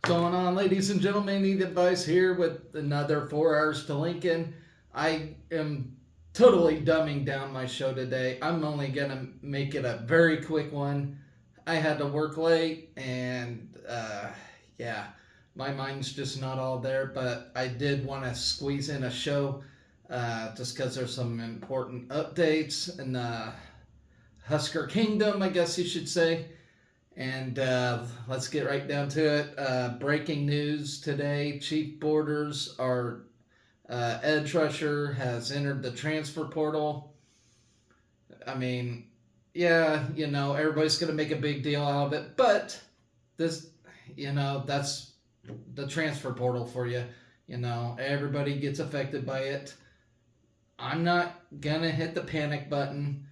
Going on, ladies and gentlemen? Need advice here with another 4 hours to Lincoln. I am totally dumbing down my show today. I'm only gonna make it a very quick one. I had to work late, and yeah, my mind's just not all there. But I did want to squeeze in a show just because there's some important updates in the Husker Kingdom, I guess you should say. And let's get right down to it. Breaking news today: Chief Borders, our edge rusher, has entered the transfer portal. I mean, yeah, everybody's going to make a big deal out of it, but this, that's the transfer portal for you. Everybody gets affected by it. I'm not going to hit the panic button.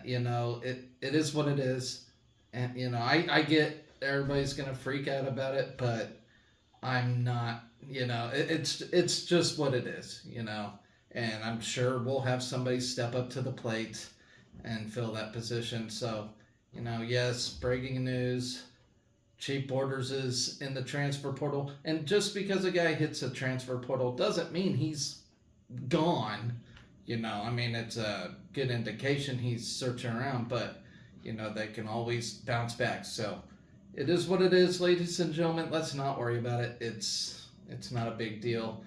It is what it is. And I get everybody's gonna freak out about it, but I'm not. It's just what it is. And I'm sure we'll have somebody step up to the plate and fill that position. So, yes, breaking news: Chief Borders is in the transfer portal, and just because a guy hits a transfer portal doesn't mean he's gone. It's a good indication he's searching around, but they can always bounce back. So it is what it is, ladies and gentlemen. Let's not worry about it. It's not a big deal.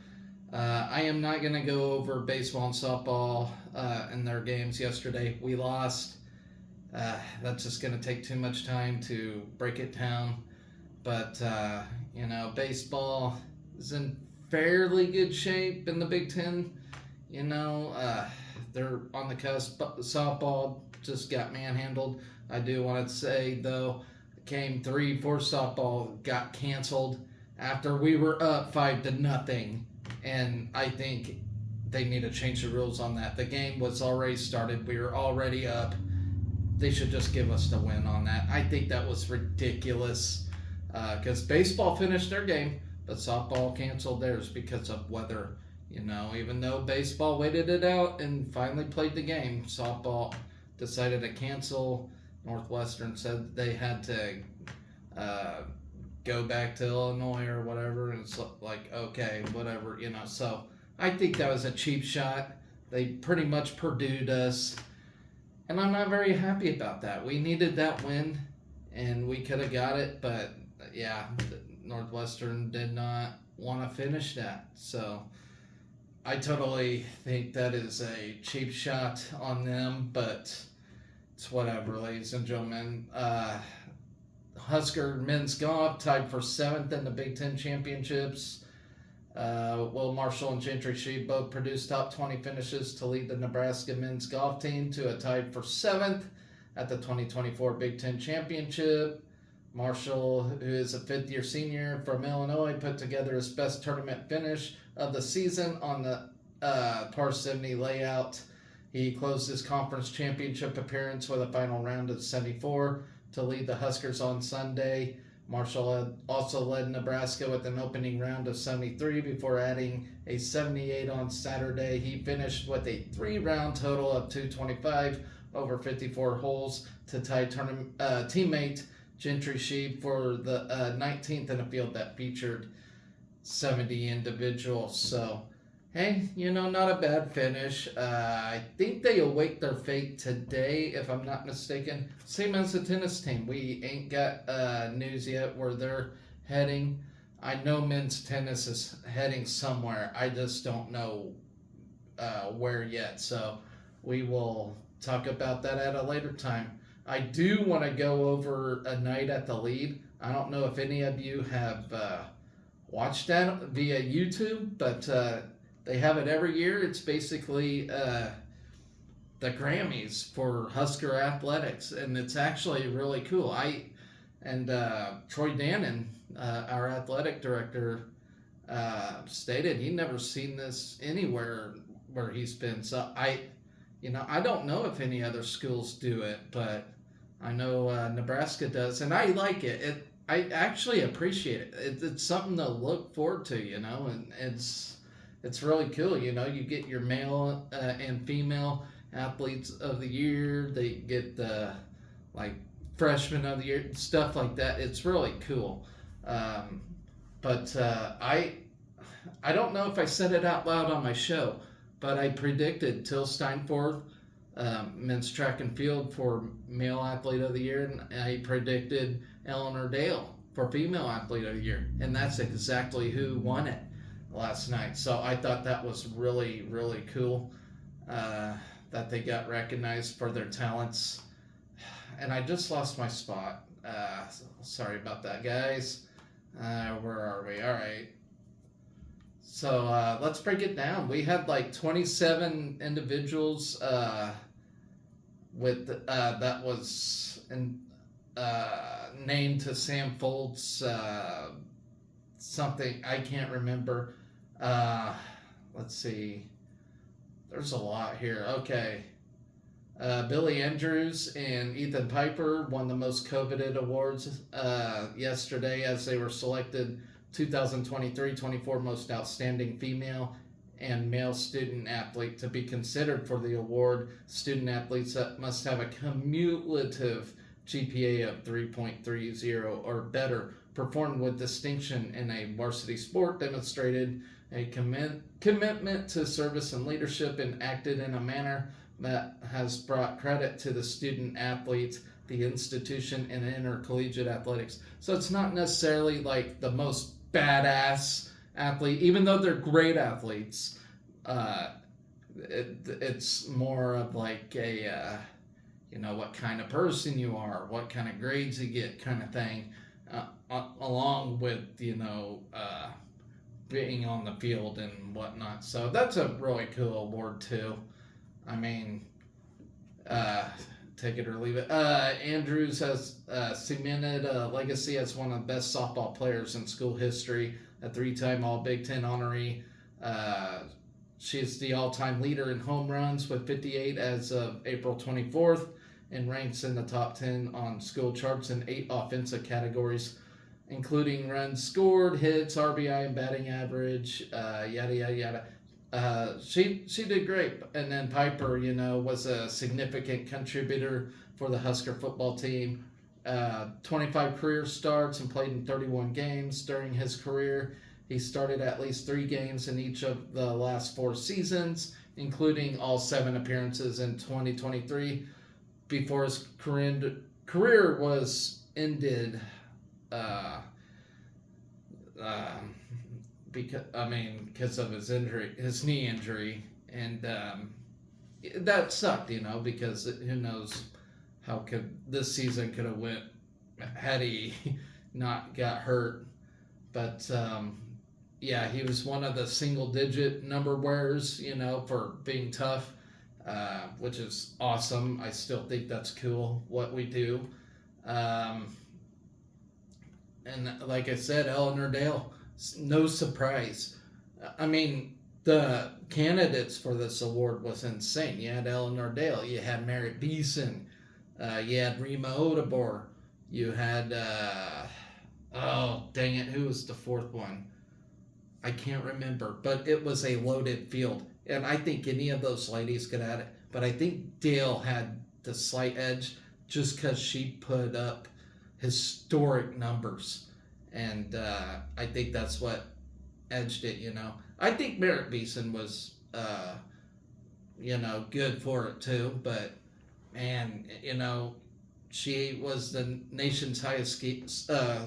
I am not going to go over baseball and softball in their games yesterday. We lost. That's just going to take too much time to break it down. But, baseball is in fairly good shape in the Big Ten. They're on the cusp. Softball just got manhandled. I do want to say, though, Game 3 for softball got canceled after we were up 5-0, and I think they need to change the rules on that. The game was already started. We were already up. They should just give us the win on that. I think that was ridiculous because baseball finished their game, but softball canceled theirs because of weather. Even though baseball waited it out and finally played the game, softball decided to cancel. Northwestern said they had to go back to Illinois or whatever, and it's like, okay, whatever, So I think that was a cheap shot. They pretty much Purdue'd us, and I'm not very happy about that. We needed that win, and we could have got it, but yeah, Northwestern did not want to finish that, so I totally think that is a cheap shot on them, but it's whatever, ladies and gentlemen. Husker men's golf tied for 7th in the Big Ten championships. Will Marshall and Gentry Sheep both produced top 20 finishes to lead the Nebraska men's golf team to a tie for 7th at the 2024 Big Ten championship. Marshall, who is a fifth-year senior from Illinois, put together his best tournament finish of the season on the par 70 layout. He closed his conference championship appearance with a final round of 74 to lead the Huskers on Sunday. Marshall also led Nebraska with an opening round of 73 before adding a 78 on Saturday. He finished with a 3-round total of 225 over 54 holes to tie teammate Gentry Sheep for the 19th in a field that featured 70 individuals. So, hey, not a bad finish. I think they await their fate today, if I'm not mistaken. Same as the tennis team. We ain't got news yet where they're heading. I know men's tennis is heading somewhere. I just don't know where yet. So we will talk about that at a later time. I do want to go over A Night at the Lead. I don't know if any of you have watched that via YouTube, but they have it every year. It's basically the Grammys for Husker athletics, and it's actually really cool. Troy Dannon, our athletic director, stated he'd never seen this anywhere where he's been. So I don't know if any other schools do it, but I know Nebraska does, and I like it. I actually appreciate it. It's something to look forward to, and it's really cool. You get your male and female athletes of the year. They get the freshman of the year, stuff like that. It's really cool. But I don't know if I said it out loud on my show, but I predicted Till Steinforth, men's track and field for male athlete of the year, and I predicted Eleanor Dale for female athlete of the year, and that's exactly who won it last night. So I thought that was really, really cool that they got recognized for their talents. And I just lost my spot. Sorry about that, guys. Where are we? All right. So let's break it down. We had like 27 individuals with that was named to Sam Foltz something I can't remember. Let's see. There's a lot here. Okay. Billy Andrews and Ethan Piper won the most coveted awards yesterday as they were selected 2023-24 most outstanding female and male student athlete. To be considered for the award, student athletes must have a cumulative GPA of 3.30 or better, performed with distinction in a varsity sport, demonstrated a commitment to service and leadership, and acted in a manner that has brought credit to the student athletes, the institution, and intercollegiate athletics. So it's not necessarily like the most badass athlete, even though they're great athletes. It's more of like a, what kind of person you are, what kind of grades you get kind of thing, along with, being on the field and whatnot. So that's a really cool award too. I mean, take it or leave it. Andrews has cemented a legacy as one of the best softball players in school history, a 3-time All-Big Ten honoree. She is the all-time leader in home runs with 58 as of April 24th, and ranks in the top 10 on school charts in 8 offensive categories, including runs scored, hits, RBI, and batting average, yada, yada, yada. She did great. And then Piper, was a significant contributor for the Husker football team. 25 career starts and played in 31 games during his career. He started at least 3 games in each of the last 4 seasons, including all 7 appearances in 2023 before his career was ended. Because of his knee injury, and that sucked, because who knows how this season could have went had he not got hurt. But he was one of the single-digit number wearers, for being tough, which is awesome. I still think that's cool what we do. And like I said, Eleanor Dale. No surprise. I mean, the candidates for this award was insane. You had Eleanor Dale, you had Merritt Beeson, you had Rima Odebor, you had, who was the 4th one? I can't remember, but it was a loaded field. And I think any of those ladies could add it. But I think Dale had the slight edge just because she put up historic numbers. And I think that's what edged it, I think Merritt Beeson was, good for it too. But, man, she was the nation's highest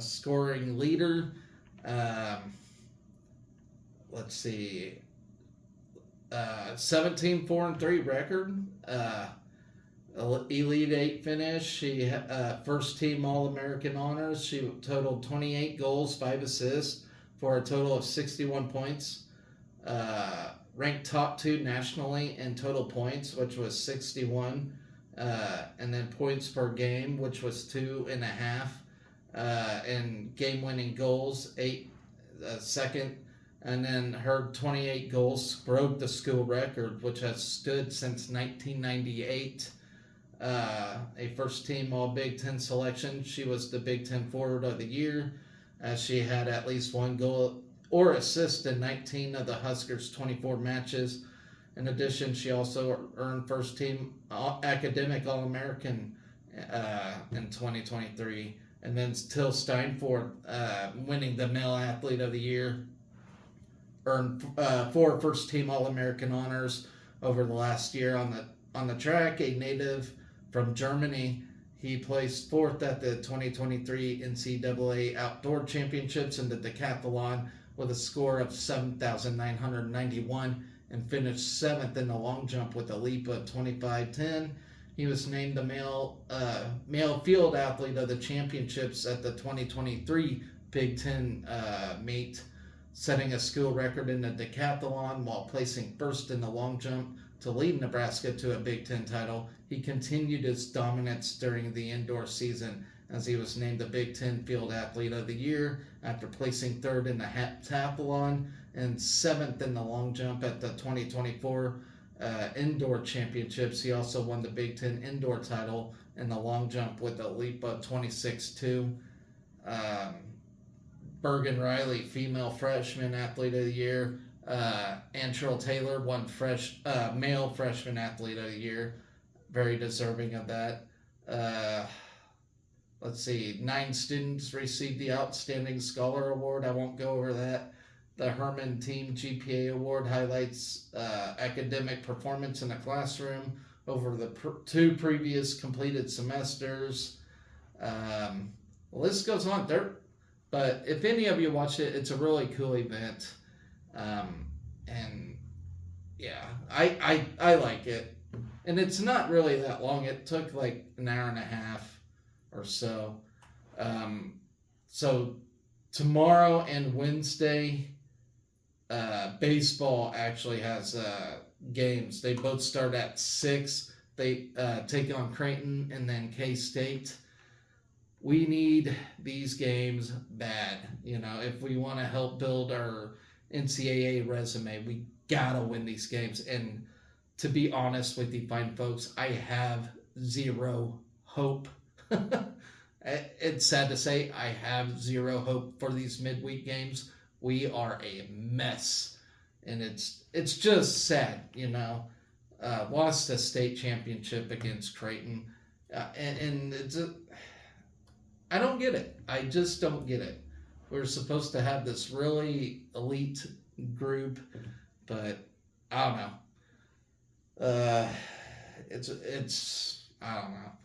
scoring leader. Let's see. 17-4-3 record. Elite 8 finish. She first team All-American honors. She totaled 28 goals, 5 assists for a total of 61 points. Ranked top 2 nationally in total points, which was 61. And then points per game, which was 2.5. And game-winning goals, 8 second. And then her 28 goals broke the school record, which has stood since 1998. A first-team All-Big Ten selection. She was the Big Ten Forward of the Year, as she had at least 1 goal or assist in 19 of the Huskers' 24 matches. In addition, she also earned first-team academic All-American in 2023, And then Till Steinfort winning the Male Athlete of the Year. Earned 4 first-team All-American honors over the last year on the track. A native from Germany, he placed 4th at the 2023 NCAA Outdoor Championships in the decathlon with a score of 7,991 and finished 7th in the long jump with a leap of 25:10. He was named the male field athlete of the championships at the 2023 Big Ten meet, setting a school record in the decathlon while placing 1st in the long jump to lead Nebraska to a Big Ten title. He continued his dominance during the indoor season as he was named the Big Ten Field Athlete of the Year after placing 3rd in the heptathlon and 7th in the long jump at the 2024 indoor championships. He also won the Big Ten indoor title in the long jump with a leap of 26:2. Bergen Riley, female freshman athlete of the year. Antrell Taylor won male freshman athlete of the year. Very deserving of that. Let's see, 9 students received the Outstanding Scholar Award. I won't go over that. The Herman Team GPA Award highlights academic performance in the classroom over the 2 previous completed semesters. The list goes on. But if any of you watched it, it's a really cool event. And yeah, I like it. And it's not really that long. It took like an hour and a half or so. So tomorrow and Wednesday, baseball actually has games. They both start at 6. They take on Creighton and then K-State. We need these games bad. If we want to help build our NCAA resume, we gotta win these games. And to be honest with you fine folks, I have zero hope. It's sad to say, I have zero hope for these midweek games. We are a mess, and it's just sad. Lost a state championship against Creighton, and it's I don't get it. I just don't get it. We're supposed to have this really elite group, but I don't know. It's I don't know.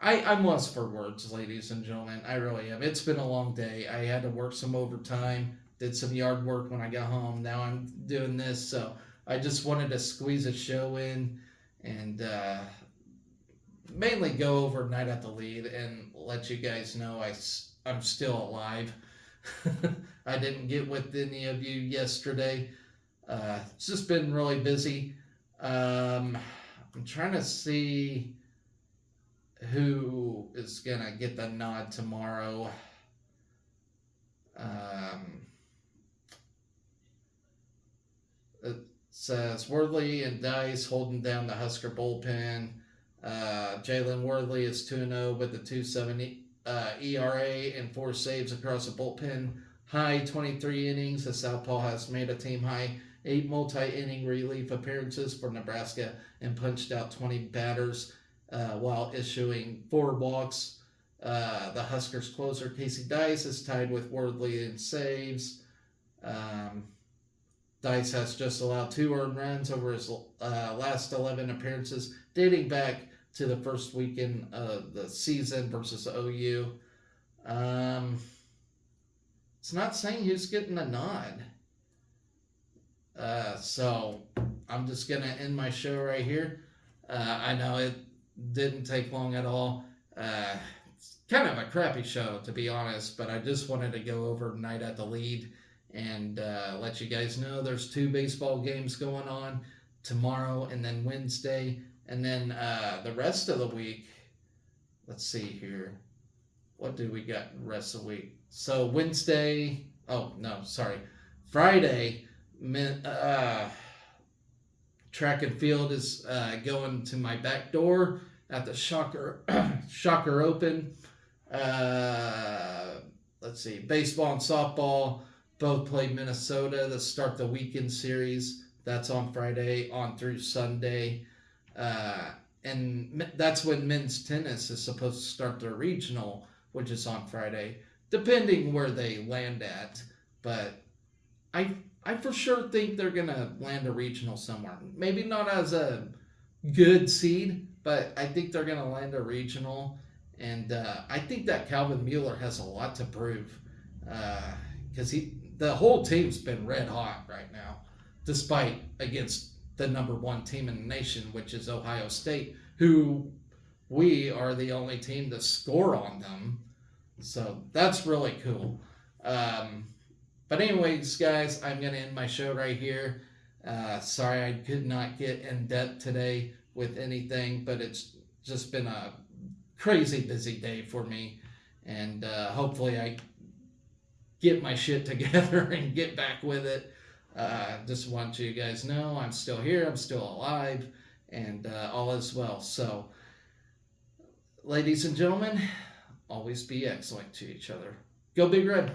I'm lost for words, ladies and gentlemen. I really am. It's been a long day. I had to work some overtime, did some yard work when I got home. Now I'm doing this, so I just wanted to squeeze a show in and mainly go over Night at the Lead and let you guys know I'm still alive. I didn't get with any of you yesterday. It's just been really busy. I'm trying to see who is going to get the nod tomorrow. It says Worley and Dice holding down the Husker bullpen. Jalen Worley is 2-0 with a 2.7 ERA and 4 saves across the bullpen. High 23 innings. The Southpaw has made a team high 8 multi-inning relief appearances for Nebraska and punched out 20 batters while issuing 4 walks. The Huskers closer Casey Dice is tied with Worley in saves. Dice has just allowed 2 earned runs over his last 11 appearances, dating back to the first weekend of the season versus OU. It's not saying who's getting a nod. So I'm just going to end my show right here. I know it didn't take long at all. It's kind of a crappy show, to be honest, but I just wanted to go over Night at the Lead and let you guys know there's 2 baseball games going on tomorrow and then Wednesday. And then the rest of the week, let's see here. What do we got the rest of the week? So Friday, track and field is going to my back door at the Shocker Open. Let's see, baseball and softball both play Minnesota to start the weekend series. That's on Friday on through Sunday. and that's when men's tennis is supposed to start their regional, which is on Friday, depending where they land at. But I I for sure think they're gonna land a regional somewhere. Maybe not as a good seed, but I think they're gonna land a regional, and I think that Calvin Mueller has a lot to prove because the whole team's been red hot right now, despite against the number one team in the nation, which is Ohio State, who we are the only team to score on them. So that's really cool. Um, but anyways, guys, I'm gonna end my show right here. Sorry I could not get in depth today with anything, but it's just been a crazy busy day for me, and hopefully I get my shit together and get back with it. Just want you guys know I'm still here, I'm still alive, and all is well. So, ladies and gentlemen, always be excellent to each other. Go Big Red.